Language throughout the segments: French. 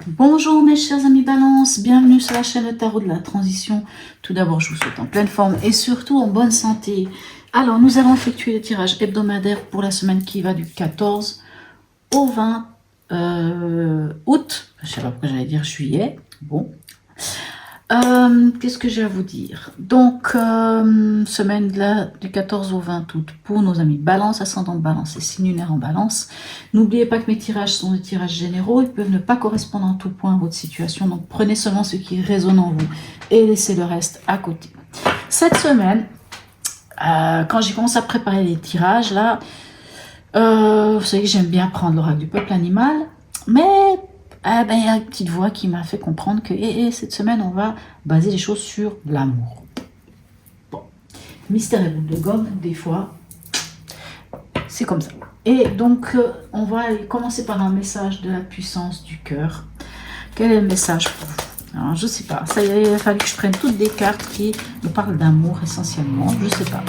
Bonjour mes chers amis Balance, bienvenue sur la chaîne Le Tarot de la Transition. Tout d'abord, je vous souhaite en pleine forme et surtout en bonne santé. Alors, nous allons effectuer le tirage hebdomadaire pour la semaine qui va du 14 au 20 août. Je ne sais pas pourquoi j'allais dire juillet. Bon. Qu'est-ce que j'ai à vous dire? Donc, semaine là, du 14 au 20 août pour nos amis Balance, ascendant Balance et signe lunaire en Balance. N'oubliez pas que mes tirages sont des tirages généraux. Ils peuvent ne pas correspondre en tout point à votre situation. Donc, prenez seulement ce qui résonne en vous et laissez le reste à côté. Cette semaine, quand j'ai commencé à préparer les tirages, là, vous savez que j'aime bien prendre l'oracle du peuple animal, mais il y a une petite voix qui m'a fait comprendre que cette semaine, on va baser les choses sur l'amour. Bon, mystère et boule de gomme, des fois, c'est comme ça. Et donc, on va commencer par un message de la puissance du cœur. Quel est le message pour vous? Alors, je sais pas. Ça y est, il a fallu que je prenne toutes des cartes qui nous parlent d'amour essentiellement. Je sais pas.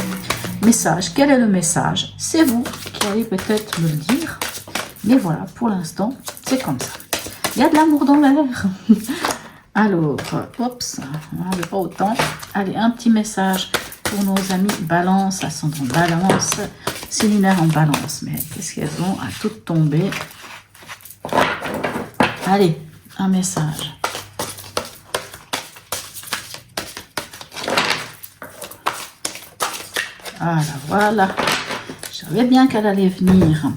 Message. Quel est le message? C'est vous qui allez peut-être me le dire. Mais voilà, pour l'instant, c'est comme ça. Il y a de l'amour dans l'air. Alors, oups, on n'en veut pas autant. Allez, un petit message pour nos amis Balance, ascendant Balance, signe lunaire en Balance. Mais qu'est-ce qu'elles ont à toutes tomber? Allez, un message. Voilà. Je savais bien qu'elle allait venir.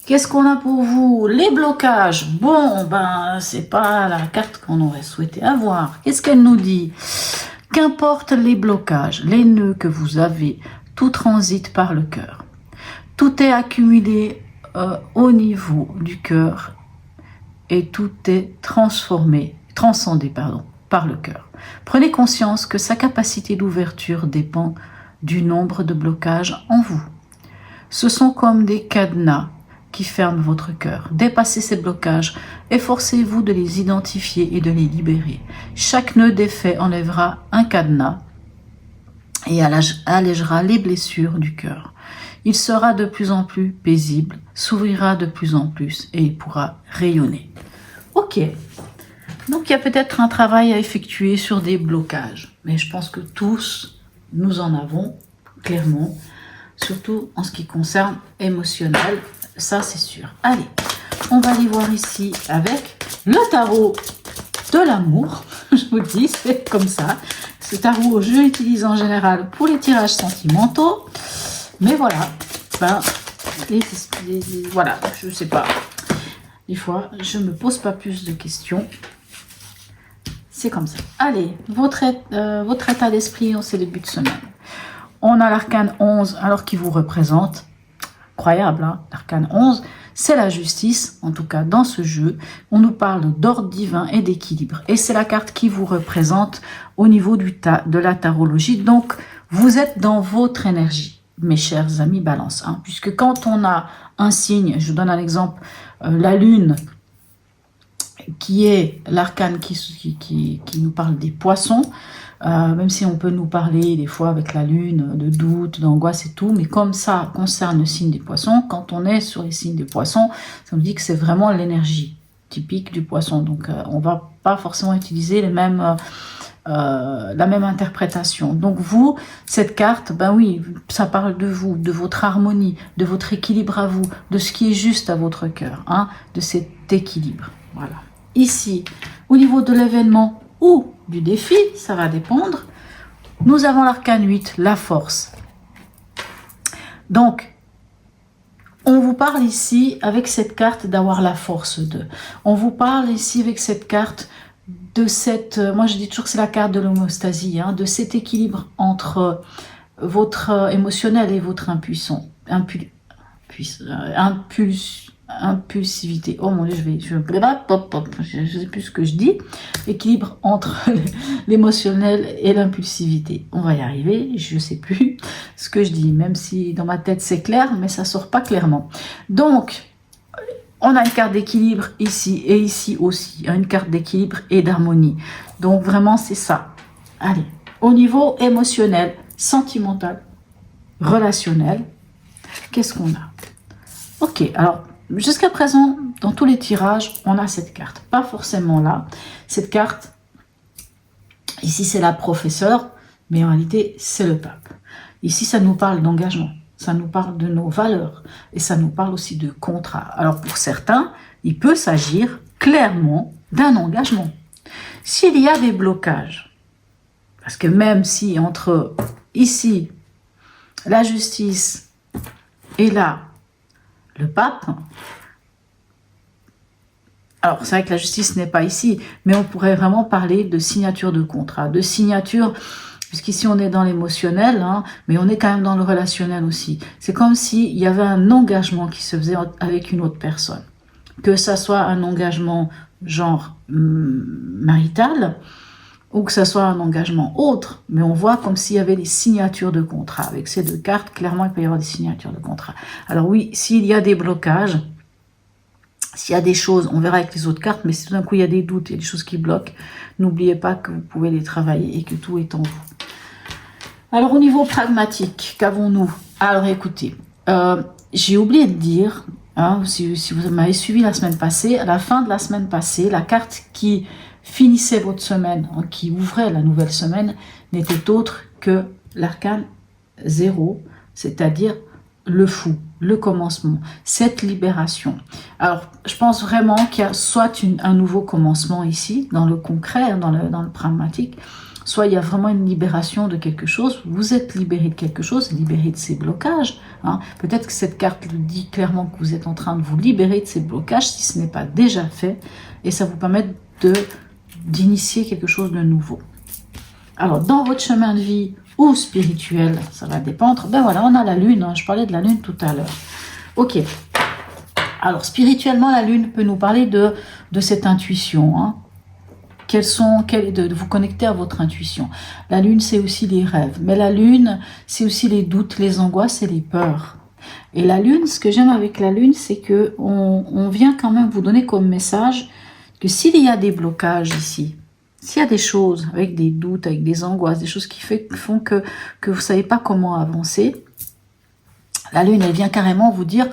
Qu'est-ce qu'on a pour vous? Les blocages. Bon, c'est pas la carte qu'on aurait souhaité avoir. Qu'est-ce qu'elle nous dit? Qu'importe les blocages, les nœuds que vous avez, tout transite par le cœur. Tout est accumulé au niveau du cœur et tout est transcendé par le cœur. Prenez conscience que sa capacité d'ouverture dépend du nombre de blocages en vous. Ce sont comme des cadenas qui ferment votre cœur. Dépassez ces blocages, efforcez-vous de les identifier et de les libérer. Chaque nœud défait enlèvera un cadenas et allégera les blessures du cœur. Il sera de plus en plus paisible, s'ouvrira de plus en plus et il pourra rayonner. Ok, donc il y a peut-être un travail à effectuer sur des blocages, mais je pense que tous, nous en avons, clairement, surtout en ce qui concerne émotionnel, ça c'est sûr. Allez, on va aller voir ici avec le tarot de l'amour. Je vous dis, c'est comme ça. Ce tarot, je l'utilise en général pour les tirages sentimentaux. Mais voilà, voilà, je sais pas. Des fois, je me pose pas plus de questions. C'est comme ça. Allez, votre état d'esprit en ces débuts de semaine. On a l'arcane 11, alors qui vous représente. Incroyable, hein, l'arcane 11, c'est la justice, en tout cas dans ce jeu. On nous parle d'ordre divin et d'équilibre. Et c'est la carte qui vous représente au niveau de la tarologie. Donc, vous êtes dans votre énergie, mes chers amis Balance. Hein, puisque quand on a un signe, je vous donne un exemple, la lune, qui est l'arcane qui nous parle des poissons, même si on peut nous parler des fois avec la lune de doute, d'angoisse et tout, mais comme ça concerne le signe des poissons, quand on est sur les signes des poissons, ça nous dit que c'est vraiment l'énergie typique du poisson. Donc on va pas forcément utiliser la même interprétation. Donc vous, cette carte, oui, ça parle de vous, de votre harmonie, de votre équilibre à vous, de ce qui est juste à votre cœur, hein, de cet équilibre. Voilà. Ici, au niveau de l'événement ou du défi, ça va dépendre. Nous avons l'arcane 8, la force. Donc, on vous parle ici, avec cette carte, d'avoir la force de. On vous parle ici, avec cette carte, de cette... Moi, je dis toujours que c'est la carte de l'homéostasie, hein, de cet équilibre entre votre émotionnel et votre impulsivité. Oh mon Dieu, je sais plus ce que je dis. Équilibre entre l'émotionnel et l'impulsivité. On va y arriver, je sais plus ce que je dis, même si dans ma tête c'est clair, mais ça sort pas clairement. Donc, on a une carte d'équilibre ici et ici aussi, une carte d'équilibre et d'harmonie. Donc vraiment c'est ça. Allez, au niveau émotionnel, sentimental, relationnel, qu'est-ce qu'on a? Ok, alors jusqu'à présent, dans tous les tirages, on a cette carte. Pas forcément là. Cette carte, ici, c'est la professeure, mais en réalité, c'est le pape. Ici, ça nous parle d'engagement. Ça nous parle de nos valeurs. Et ça nous parle aussi de contrat. Alors, pour certains, il peut s'agir clairement d'un engagement. S'il y a des blocages, parce que même si entre ici, la justice et là, le pape, alors c'est vrai que la justice n'est pas ici, mais on pourrait vraiment parler de signature de contrat, de signature, puisqu'ici on est dans l'émotionnel, hein, mais on est quand même dans le relationnel aussi. C'est comme s'il y avait un engagement qui se faisait avec une autre personne. Que ça soit un engagement genre marital, ou que ça soit un engagement autre, mais on voit comme s'il y avait des signatures de contrat. Avec ces deux cartes, clairement, il peut y avoir des signatures de contrat. Alors oui, s'il y a des blocages, s'il y a des choses, on verra avec les autres cartes, mais si tout d'un coup il y a des doutes, il y a des choses qui bloquent, n'oubliez pas que vous pouvez les travailler et que tout est en vous. Alors au niveau pragmatique, qu'avons-nous? Alors écoutez, j'ai oublié de dire, hein, si vous m'avez suivi la semaine passée, à la fin de la semaine passée, la carte qui finissait votre semaine, hein, qui ouvrait la nouvelle semaine, n'était autre que l'arcane 0, c'est-à-dire le fou, le commencement, cette libération. Alors, je pense vraiment qu'il y a soit un nouveau commencement ici, dans le concret, dans le pragmatique, soit il y a vraiment une libération de quelque chose, vous êtes libéré de quelque chose, libéré de ces blocages. Hein. Peut-être que cette carte dit clairement que vous êtes en train de vous libérer de ces blocages, si ce n'est pas déjà fait, et ça vous permet d'initier quelque chose de nouveau. Alors, dans votre chemin de vie ou spirituel, ça va dépendre. Ben voilà, on a la lune, hein, je parlais de la lune tout à l'heure. Ok. Alors, spirituellement, la lune peut nous parler de cette intuition. Hein. De vous connecter à votre intuition. La lune, c'est aussi les rêves. Mais la lune, c'est aussi les doutes, les angoisses et les peurs. Et la lune, ce que j'aime avec la lune, c'est que on vient quand même vous donner comme message que s'il y a des blocages ici, s'il y a des choses avec des doutes, avec des angoisses, des choses qui font que vous ne savez pas comment avancer, la lune, elle vient carrément vous dire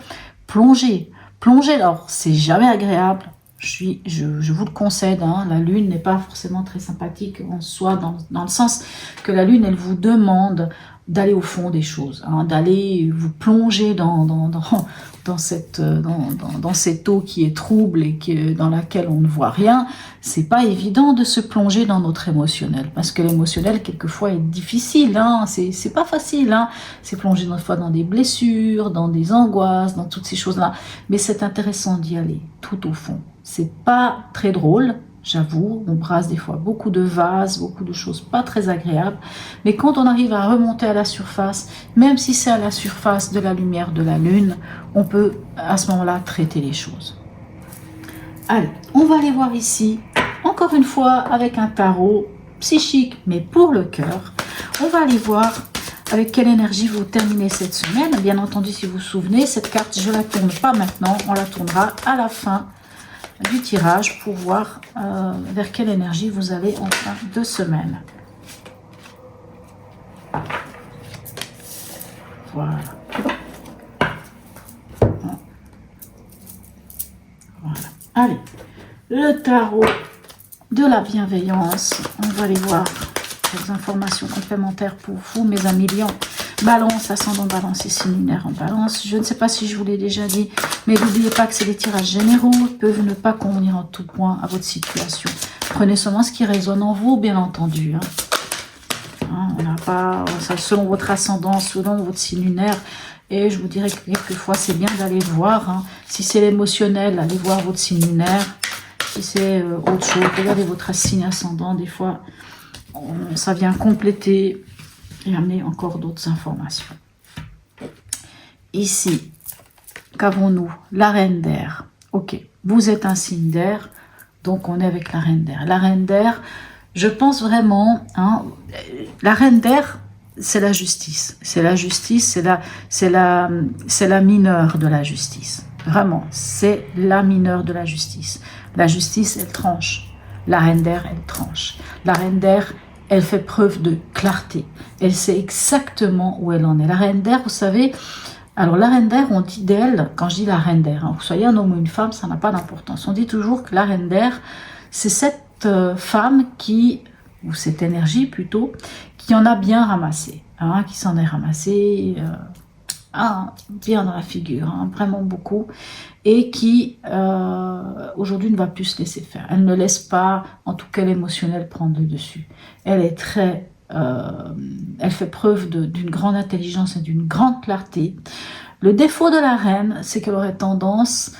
plongez. Plongez, alors c'est jamais agréable, je vous le concède, hein, la lune n'est pas forcément très sympathique en soi, dans le sens que la lune, elle vous demande d'aller au fond des choses, hein, d'aller vous plonger dans cette eau qui est trouble et dans laquelle on ne voit rien. C'est pas évident de se plonger dans notre émotionnel, parce que l'émotionnel quelquefois est difficile, hein, c'est pas facile, hein, c'est plonger notre fois dans des blessures, dans des angoisses, dans toutes ces choses-là, mais c'est intéressant d'y aller tout au fond. C'est pas très drôle, j'avoue, on brasse des fois beaucoup de vases, beaucoup de choses pas très agréables, mais quand on arrive à remonter à la surface, même si c'est à la surface de la lumière de la lune, on peut à ce moment-là traiter les choses. Allez, on va aller voir ici, encore une fois avec un tarot psychique, mais pour le cœur. On va aller voir avec quelle énergie vous terminez cette semaine. Bien entendu, si vous vous souvenez, cette carte, je ne la tourne pas maintenant, on la tournera à la fin du tirage pour voir vers quelle énergie vous allez en fin de semaine. Voilà. Voilà. Allez, le tarot de la bienveillance. On va aller voir les informations complémentaires pour vous, mes amis lions. Balance, ascendant balance et signe lunaire en balance. Je ne sais pas si je vous l'ai déjà dit, mais n'oubliez pas que c'est des tirages généraux, peuvent ne pas convenir en tout point à votre situation. Prenez seulement ce qui résonne en vous, bien entendu. On n'a pas, selon votre ascendant, selon votre signe lunaire. Et je vous dirais que quelquefois, c'est bien d'aller voir. Hein. Si c'est l'émotionnel, allez voir votre signe lunaire. Si c'est autre chose, regardez votre signe ascendant. Des fois, ça vient compléter et amener encore d'autres informations. Ici, qu'avons-nous? La reine d'air. Ok, vous êtes un signe d'air, donc on est avec la reine d'air. La reine d'air, je pense vraiment, hein, la reine d'air, c'est la justice. C'est la justice, c'est la mineure de la justice. Vraiment, c'est la mineure de la justice. La justice, elle tranche. La reine d'air, elle tranche. La reine d'air, elle fait preuve de clarté. Elle sait exactement où elle en est. La reine d'air, vous savez, Alors, la reine d'air, on dit d'elle, quand je dis la reine d'air, hein, que vous soyez un homme ou une femme, ça n'a pas d'importance. On dit toujours que la reine d'air, c'est cette femme qui, ou cette énergie plutôt, qui en a bien ramassé, hein, qui s'en est ramassé bien dans la figure, hein, vraiment beaucoup, et qui aujourd'hui ne va plus se laisser faire. Elle ne laisse pas, en tout cas l'émotionnel, prendre le dessus. Elle est très... elle fait preuve d'une grande intelligence et d'une grande clarté. Le défaut de la reine, c'est qu'elle aurait tendance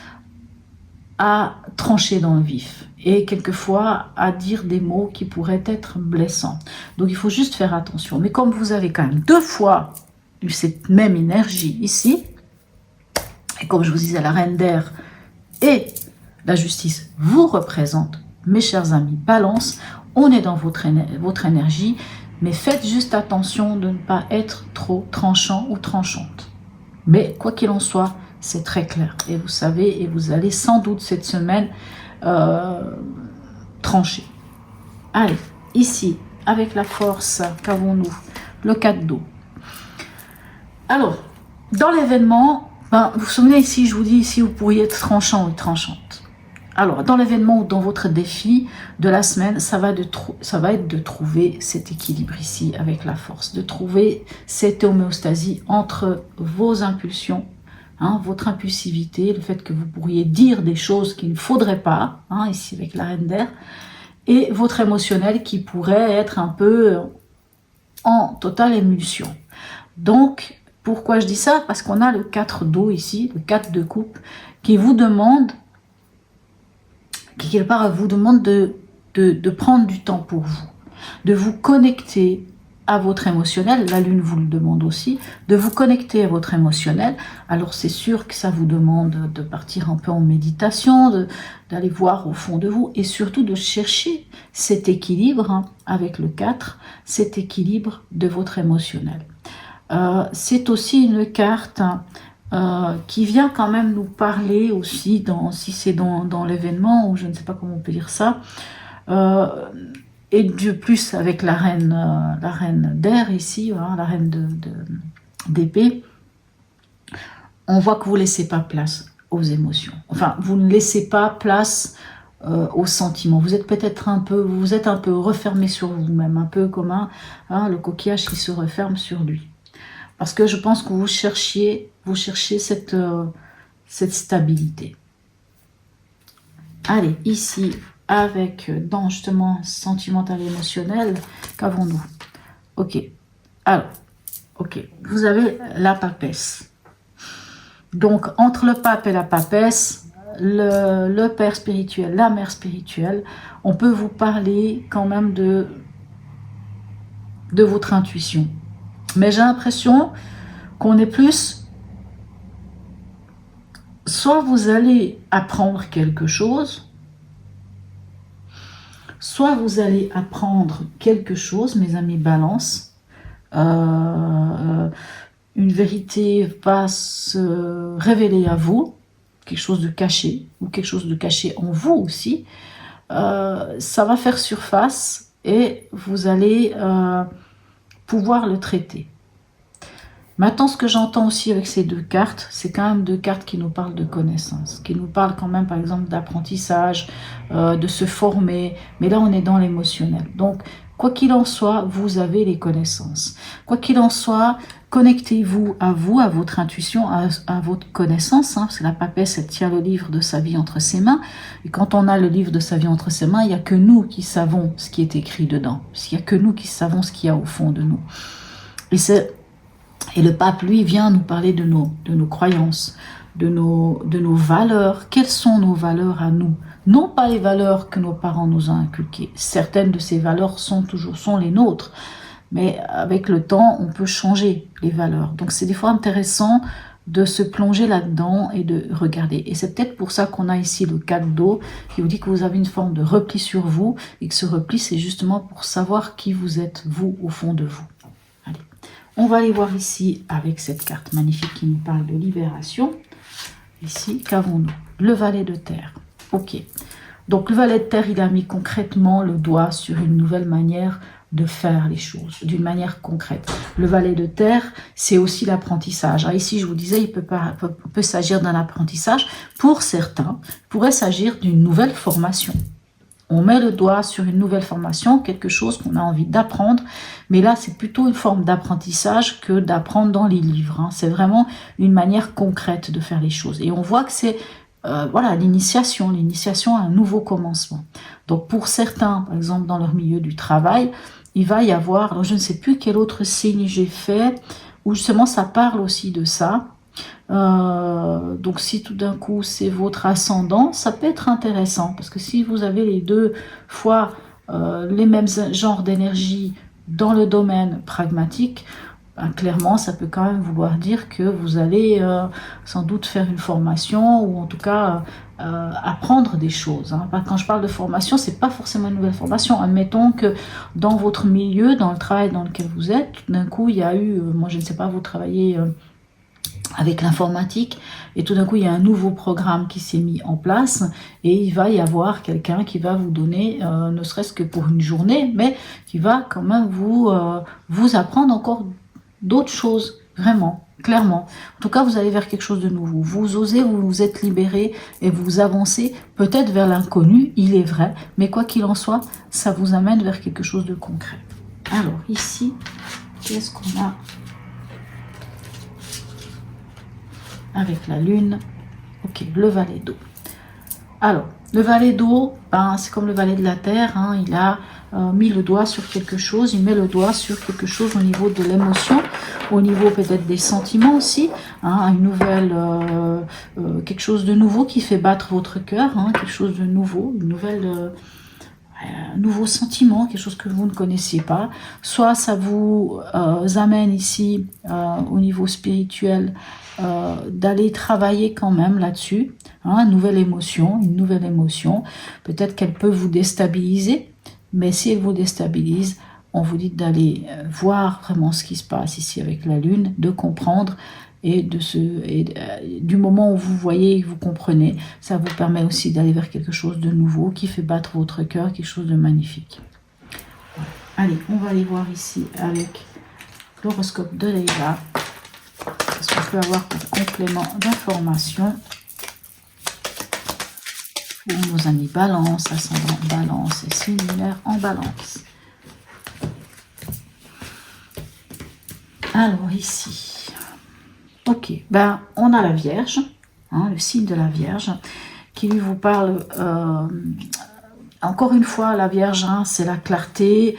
à trancher dans le vif et quelquefois à dire des mots qui pourraient être blessants. Donc il faut juste faire attention. Mais comme vous avez quand même 2 fois cette même énergie ici, et comme je vous disais, la reine d'air et la justice vous représentent, mes chers amis, balance, on est dans votre énergie, mais faites juste attention de ne pas être trop tranchant ou tranchante. Mais quoi qu'il en soit, c'est très clair. Et vous savez, et vous allez sans doute cette semaine trancher. Allez, ici, avec la force, qu'avons-nous? Le 4 d'eau. Alors, dans l'événement, vous vous souvenez ici, je vous dis ici, vous pourriez être tranchant ou tranchante. Alors, dans l'événement ou dans votre défi de la semaine, ça va être de trouver cet équilibre ici avec la force, de trouver cette homéostasie entre vos impulsions, hein, votre impulsivité, le fait que vous pourriez dire des choses qu'il ne faudrait pas, hein, ici avec la reine d'air, et votre émotionnel qui pourrait être un peu en totale émulsion. Donc, pourquoi je dis ça? Parce qu'on a le 4 d'eau ici, le 4 de coupe, qui vous demande, qui quelque part vous demande de prendre du temps pour vous, de vous connecter à votre émotionnel. La lune vous le demande aussi, de vous connecter à votre émotionnel. Alors c'est sûr que ça vous demande de partir un peu en méditation, d'aller voir au fond de vous et surtout de chercher cet équilibre, hein, avec le 4, cet équilibre de votre émotionnel. C'est aussi une carte qui vient quand même nous parler aussi, si c'est dans l'événement, ou je ne sais pas comment on peut dire ça, et de plus avec la reine d'air ici, hein, la reine d'épée, on voit que vous ne laissez pas place aux émotions. Enfin, vous ne laissez pas place aux sentiments. Vous êtes peut-être un peu refermé sur vous-même, un peu comme le coquillage qui se referme sur lui. Parce que je pense que vous cherchiez cette stabilité. Allez, ici, dans justement sentimental et émotionnel, qu'avons-nous? Ok, alors, ok, vous avez la papesse. Donc, entre le pape et la papesse, le père spirituel, la mère spirituelle, on peut vous parler quand même de votre intuition. Mais j'ai l'impression qu'on est plus... Soit vous allez apprendre quelque chose, soit vous allez apprendre quelque chose, mes amis balance. Une vérité va se révéler à vous, quelque chose de caché, ou quelque chose de caché en vous aussi. Ça va faire surface et vous allez pouvoir le traiter. Maintenant, ce que j'entends aussi avec ces 2 cartes, c'est quand même 2 cartes qui nous parlent de connaissances, qui nous parlent quand même, par exemple, d'apprentissage, de se former. Mais là, on est dans l'émotionnel. Donc, quoi qu'il en soit, vous avez les connaissances. Quoi qu'il en soit, connectez-vous, à votre intuition, à votre connaissance. Hein, parce que la papesse, elle tient le livre de sa vie entre ses mains. Et quand on a le livre de sa vie entre ses mains, il n'y a que nous qui savons ce qui est écrit dedans. Parce qu'il n'y a que nous qui savons ce qu'il y a au fond de nous. Et le pape, lui, vient nous parler de nos croyances, de nos valeurs. Quelles sont nos valeurs à nous? Non pas les valeurs que nos parents nous ont inculquées. Certaines de ces valeurs sont les nôtres. Mais avec le temps, on peut changer les valeurs. Donc c'est des fois intéressant de se plonger là-dedans et de regarder. Et c'est peut-être pour ça qu'on a ici le 4 d'eau qui vous dit que vous avez une forme de repli sur vous et que ce repli, c'est justement pour savoir qui vous êtes, vous, au fond de vous. Allez. On va aller voir ici avec cette carte magnifique qui nous parle de libération. Ici, qu'avons-nous? Le valet de terre. Ok. Donc le valet de terre, il a mis concrètement le doigt sur une nouvelle manière de faire les choses, d'une manière concrète. Le valet de terre, c'est aussi l'apprentissage. Ici, je vous disais, il peut s'agir d'un apprentissage. Pour certains, il pourrait s'agir d'une nouvelle formation. On met le doigt sur une nouvelle formation, quelque chose qu'on a envie d'apprendre, mais là, c'est plutôt une forme d'apprentissage que d'apprendre dans les livres. C'est vraiment une manière concrète de faire les choses. Et on voit que c'est voilà, l'initiation à un nouveau commencement. Donc pour certains, par exemple dans leur milieu du travail, il va y avoir, alors je ne sais plus quel autre signe j'ai fait, où justement ça parle aussi de ça. Donc si tout d'un coup c'est votre ascendant, ça peut être intéressant, parce que si vous avez les deux fois les mêmes genres d'énergie dans le domaine pragmatique, ben, clairement ça peut quand même vouloir dire que vous allez sans doute faire une formation, ou en tout cas apprendre des choses. Quand je parle de formation, c'est pas forcément une nouvelle formation. Admettons que dans votre milieu, dans le travail dans lequel vous êtes, tout d'un coup il y a eu, moi je ne sais pas, vous travaillez avec l'informatique, et tout d'un coup il y a un nouveau programme qui s'est mis en place, et il va y avoir quelqu'un qui va vous donner, ne serait-ce que pour une journée, mais qui va quand même vous apprendre encore d'autres choses, vraiment, clairement. En tout cas, vous allez vers quelque chose de nouveau. Vous osez, vous vous êtes libéré et vous avancez peut-être vers l'inconnu, il est vrai, mais quoi qu'il en soit, ça vous amène vers quelque chose de concret. Alors ici, qu'est-ce qu'on a avec la lune? Ok, le valet d'eau. Alors, le valet d'eau, ben, c'est comme le valet de la terre, il a mis le doigt sur quelque chose, il met le doigt sur quelque chose au niveau de l'émotion, au niveau peut-être des sentiments aussi, une nouvelle, quelque chose de nouveau qui fait battre votre cœur, quelque chose de nouveau, une nouvelle... un nouveau sentiment, quelque chose que vous ne connaissiez pas. Soit ça vous amène ici, au niveau spirituel, d'aller travailler quand même là-dessus, une nouvelle émotion. Peut-être qu'elle peut vous déstabiliser, mais si elle vous déstabilise, on vous dit d'aller voir vraiment ce qui se passe ici avec la lune, de comprendre, et du moment où vous voyez et vous comprenez, ça vous permet aussi d'aller vers quelque chose de nouveau qui fait battre votre cœur, quelque chose de magnifique. Voilà. Allez, on va aller voir ici avec l'horoscope de Leïla. Qu'est-ce qu'on peut avoir comme complément d'information pour nos amis Balance, ascendant Balance et signe lunaire en Balance. Alors ici, ok, ben on a la Vierge, le signe de la Vierge, qui lui vous parle, encore une fois, la Vierge, c'est la clarté,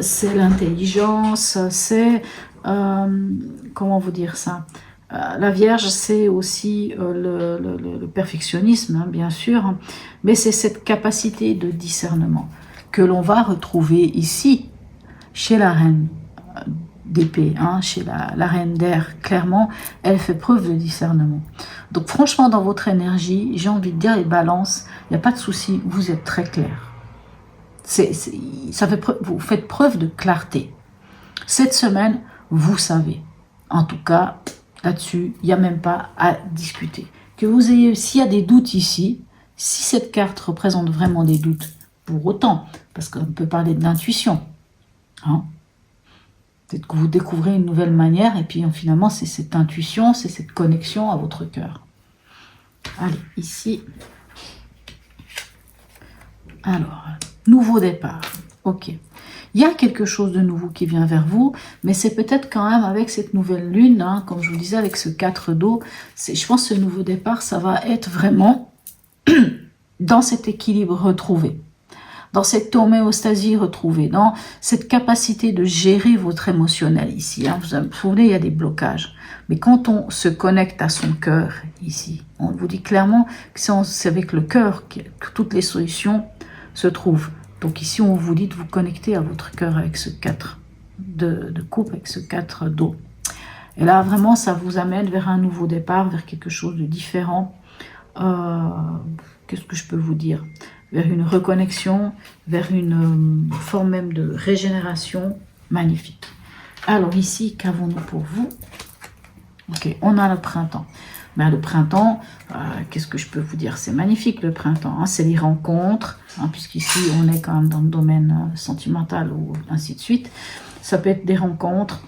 c'est l'intelligence, c'est, comment vous dire ça, la Vierge, c'est aussi le perfectionnisme, bien sûr, mais c'est cette capacité de discernement que l'on va retrouver ici, chez la Reine d'épée, chez la Reine d'air. Clairement, elle fait preuve de discernement. Donc franchement, dans votre énergie, j'ai envie de dire, les balances, il n'y a pas de souci, vous êtes très clair. Vous faites preuve de clarté. Cette semaine, vous savez. En tout cas, là-dessus, il n'y a même pas à discuter. Que vous ayez, s'il y a des doutes ici, si cette carte représente vraiment des doutes, pour autant, parce qu'on peut parler d'intuition, peut-être que vous découvrez une nouvelle manière, et puis finalement, c'est cette intuition, c'est cette connexion à votre cœur. Allez, ici. Alors, nouveau départ. Ok. Il y a quelque chose de nouveau qui vient vers vous, mais c'est peut-être quand même avec cette nouvelle lune, comme je vous disais, avec ce 4 d'eau, je pense que ce nouveau départ, ça va être vraiment dans cet équilibre retrouvé, dans cette homéostasie retrouvée, dans cette capacité de gérer votre émotionnel ici. Vous vous souvenez, il y a des blocages. Mais quand on se connecte à son cœur ici, on vous dit clairement que c'est avec le cœur que toutes les solutions se trouvent. Donc ici, on vous dit de vous connecter à votre cœur avec ce 4 de coupe, avec ce 4 d'eau. Et là, vraiment, ça vous amène vers un nouveau départ, vers quelque chose de différent. Qu'est-ce que je peux vous dire ? Vers une reconnexion, vers une forme même de régénération magnifique. Alors ici, qu'avons-nous pour vous ? Ok, on a le printemps. Ben, le printemps, qu'est-ce que je peux vous dire? C'est magnifique le printemps, hein, c'est les rencontres, hein, puisqu'ici on est quand même dans le domaine sentimental ou ainsi de suite. Ça peut être des rencontres,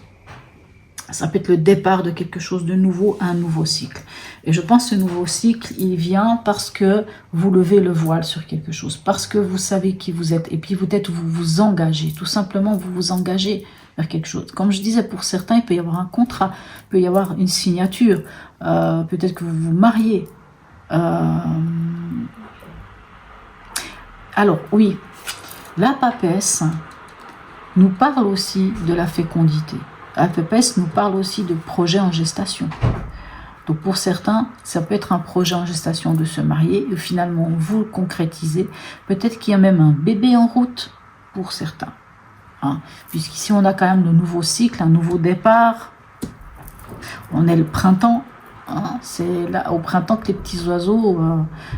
ça peut être le départ de quelque chose de nouveau, un nouveau cycle. Et je pense que ce nouveau cycle, il vient parce que vous levez le voile sur quelque chose, parce que vous savez qui vous êtes, et puis peut-être vous vous engagez, tout simplement vous vous engagez vers quelque chose. Comme je disais, pour certains, il peut y avoir un contrat, il peut y avoir une signature, peut-être que vous vous mariez. Alors oui, la papesse nous parle aussi de la fécondité. La papesse nous parle aussi de projets en gestation. Donc pour certains, ça peut être un projet en gestation de se marier et finalement vous le concrétisez. Peut-être qu'il y a même un bébé en route pour certains. Hein. Puisqu'ici on a quand même de nouveaux cycles, un nouveau départ. On est le printemps. Hein. C'est là au printemps que les petits oiseaux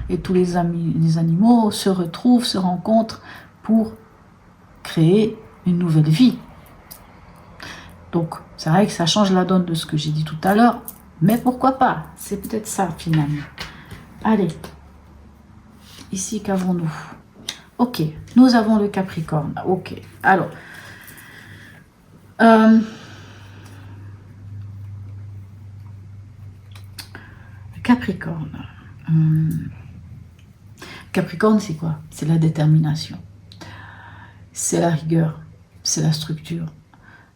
et tous les animaux se retrouvent, se rencontrent pour créer une nouvelle vie. Donc, c'est vrai que ça change la donne de ce que j'ai dit tout à l'heure, mais pourquoi pas? C'est peut-être ça, finalement. Allez, ici, qu'avons-nous? Ok, nous avons le Capricorne. Ok, alors, Capricorne. Capricorne, c'est quoi? C'est la détermination. C'est la rigueur, c'est la structure.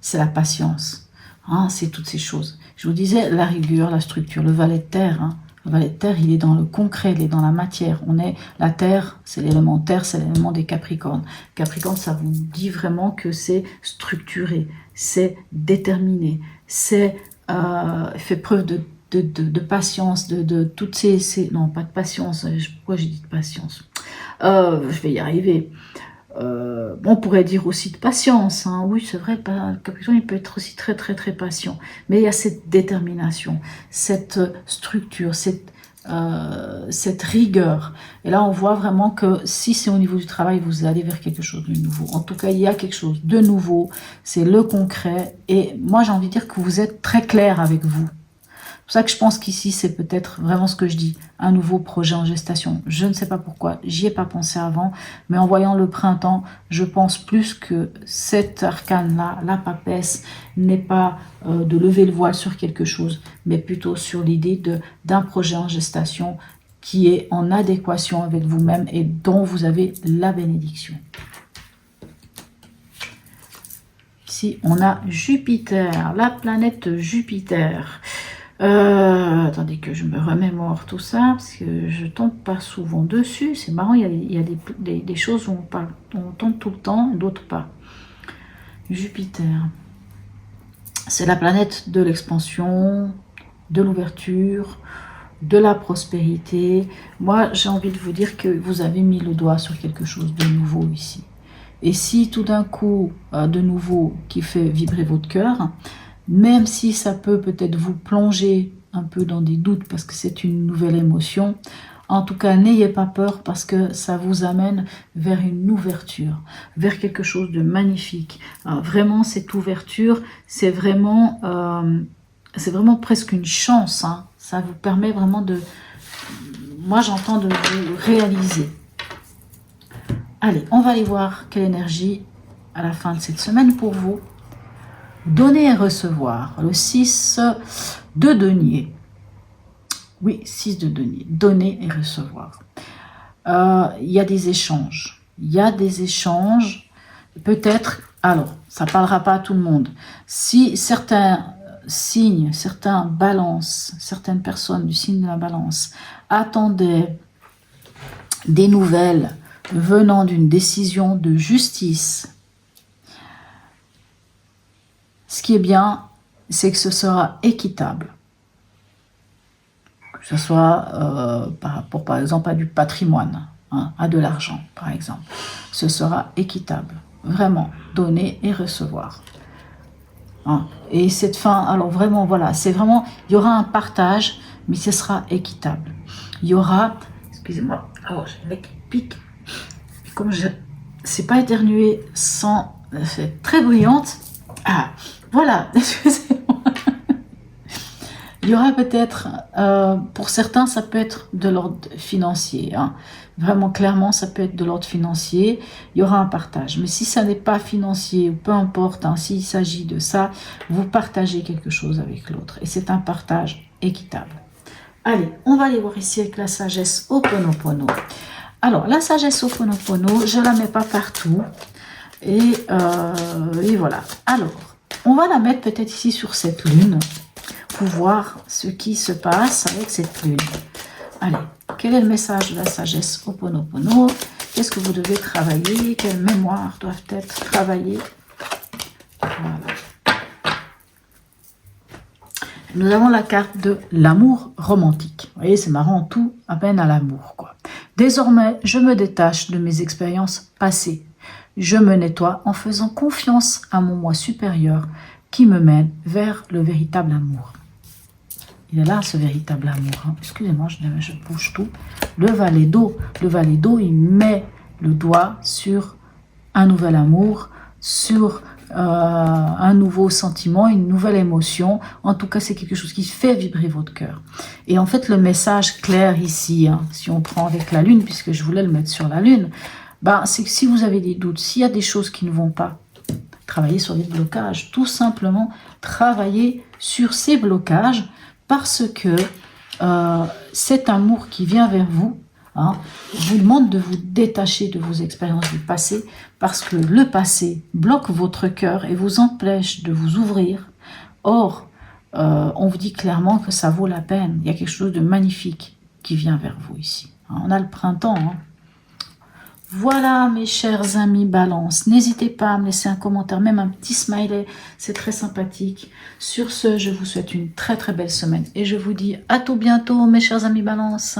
C'est la patience, hein, c'est toutes ces choses. Je vous disais, la rigueur, la structure, le valet de terre. Hein, le valet de terre, il est dans le concret, il est dans la matière. La terre, c'est l'élément terre, c'est l'élément des Capricornes. Capricorne, ça vous dit vraiment que c'est structuré, c'est déterminé, c'est fait preuve de patience, de toutes ces... Non, pas de patience, pourquoi j'ai dit de patience? Je vais y arriver. On pourrait dire aussi de patience, hein. Oui c'est vrai, le Capricorne il peut être aussi très patient, mais il y a cette détermination, cette structure, cette rigueur, et là on voit vraiment que si c'est au niveau du travail, vous allez vers quelque chose de nouveau, en tout cas il y a quelque chose de nouveau, c'est le concret, et moi j'ai envie de dire que vous êtes très clair avec vous. C'est pour ça que je pense qu'ici, c'est peut-être vraiment ce que je dis, un nouveau projet en gestation. Je ne sais pas pourquoi, j'y ai pas pensé avant, mais en voyant le printemps, je pense plus que cet arcane-là, la papesse, n'est pas de lever le voile sur quelque chose, mais plutôt sur l'idée d'un projet en gestation qui est en adéquation avec vous-même et dont vous avez la bénédiction. Ici, on a Jupiter, la planète Jupiter. Attendez que je me remémore tout ça, parce que je tombe pas souvent dessus. C'est marrant, il y a des choses où on tombe tout le temps, d'autres pas. Jupiter, c'est la planète de l'expansion, de l'ouverture, de la prospérité. Moi, j'ai envie de vous dire que vous avez mis le doigt sur quelque chose de nouveau ici. Et si tout d'un coup, de nouveau, qui fait vibrer votre cœur, même si ça peut peut-être vous plonger un peu dans des doutes parce que c'est une nouvelle émotion, en tout cas, n'ayez pas peur parce que ça vous amène vers une ouverture, vers quelque chose de magnifique. Alors, vraiment, cette ouverture, c'est vraiment presque une chance. Hein. Ça vous permet vraiment de... Moi, j'entends de vous réaliser. Allez, on va aller voir quelle énergie à la fin de cette semaine pour vous. Donner et recevoir, le 6 de denier. Oui, 6 de denier, donner et recevoir. Il y a des échanges. Il y a des échanges, peut-être, alors, ça ne parlera pas à tout le monde. Si certains signes, certains balances, certaines personnes du signe de la balance attendaient des nouvelles venant d'une décision de justice, ce qui est bien, c'est que ce sera équitable. Que ce soit par rapport, par exemple, à du patrimoine, hein, à de l'argent, par exemple. Ce sera équitable. Vraiment, donner et recevoir. Hein. Et cette fin, alors vraiment, voilà, c'est vraiment, il y aura un partage, mais ce sera équitable. Il y aura, excusez-moi, oh, j'ai le mec qui pique. Comme je ne sais pas éternuer sans, c'est très bruyante. Ah, voilà, excusez-moi. Il y aura peut-être, pour certains, ça peut être de l'ordre financier. Hein. Vraiment, clairement, ça peut être de l'ordre financier. Il y aura un partage. Mais si ça n'est pas financier, ou peu importe, hein, s'il s'agit de ça, vous partagez quelque chose avec l'autre. Et c'est un partage équitable. Allez, on va aller voir ici avec la sagesse Ho'oponopono. Alors, la sagesse Ho'oponopono, je ne la mets pas partout. Et voilà. Alors, on va la mettre peut-être ici sur cette lune pour voir ce qui se passe avec cette lune. Allez, quel est le message de la sagesse Ho'oponopono? Qu'est-ce que vous devez travailler? Quelles mémoires doivent être travaillées? Voilà. Nous avons la carte de l'amour romantique. Vous voyez, c'est marrant, tout amène à l'amour, quoi. Désormais, je me détache de mes expériences passées. Je me nettoie en faisant confiance à mon moi supérieur qui me mène vers le véritable amour. Il est là, ce véritable amour. Hein. Excusez-moi, je bouge tout. Le valet d'eau. Le valet d'eau, il met le doigt sur un nouvel amour, sur un nouveau sentiment, une nouvelle émotion. En tout cas, c'est quelque chose qui fait vibrer votre cœur. Et en fait, le message clair ici, hein, si on prend avec la lune, puisque je voulais le mettre sur la lune, ben, c'est que si vous avez des doutes, s'il y a des choses qui ne vont pas, travaillez sur les blocages. Tout simplement, travaillez sur ces blocages parce que cet amour qui vient vers vous, hein, vous demande de vous détacher de vos expériences du passé parce que le passé bloque votre cœur et vous empêche de vous ouvrir. Or, on vous dit clairement que ça vaut la peine. Il y a quelque chose de magnifique qui vient vers vous ici. On a le printemps. Hein. Voilà mes chers amis Balance, n'hésitez pas à me laisser un commentaire, même un petit smiley, c'est très sympathique. Sur ce, je vous souhaite une très très belle semaine et je vous dis à tout bientôt mes chers amis Balance.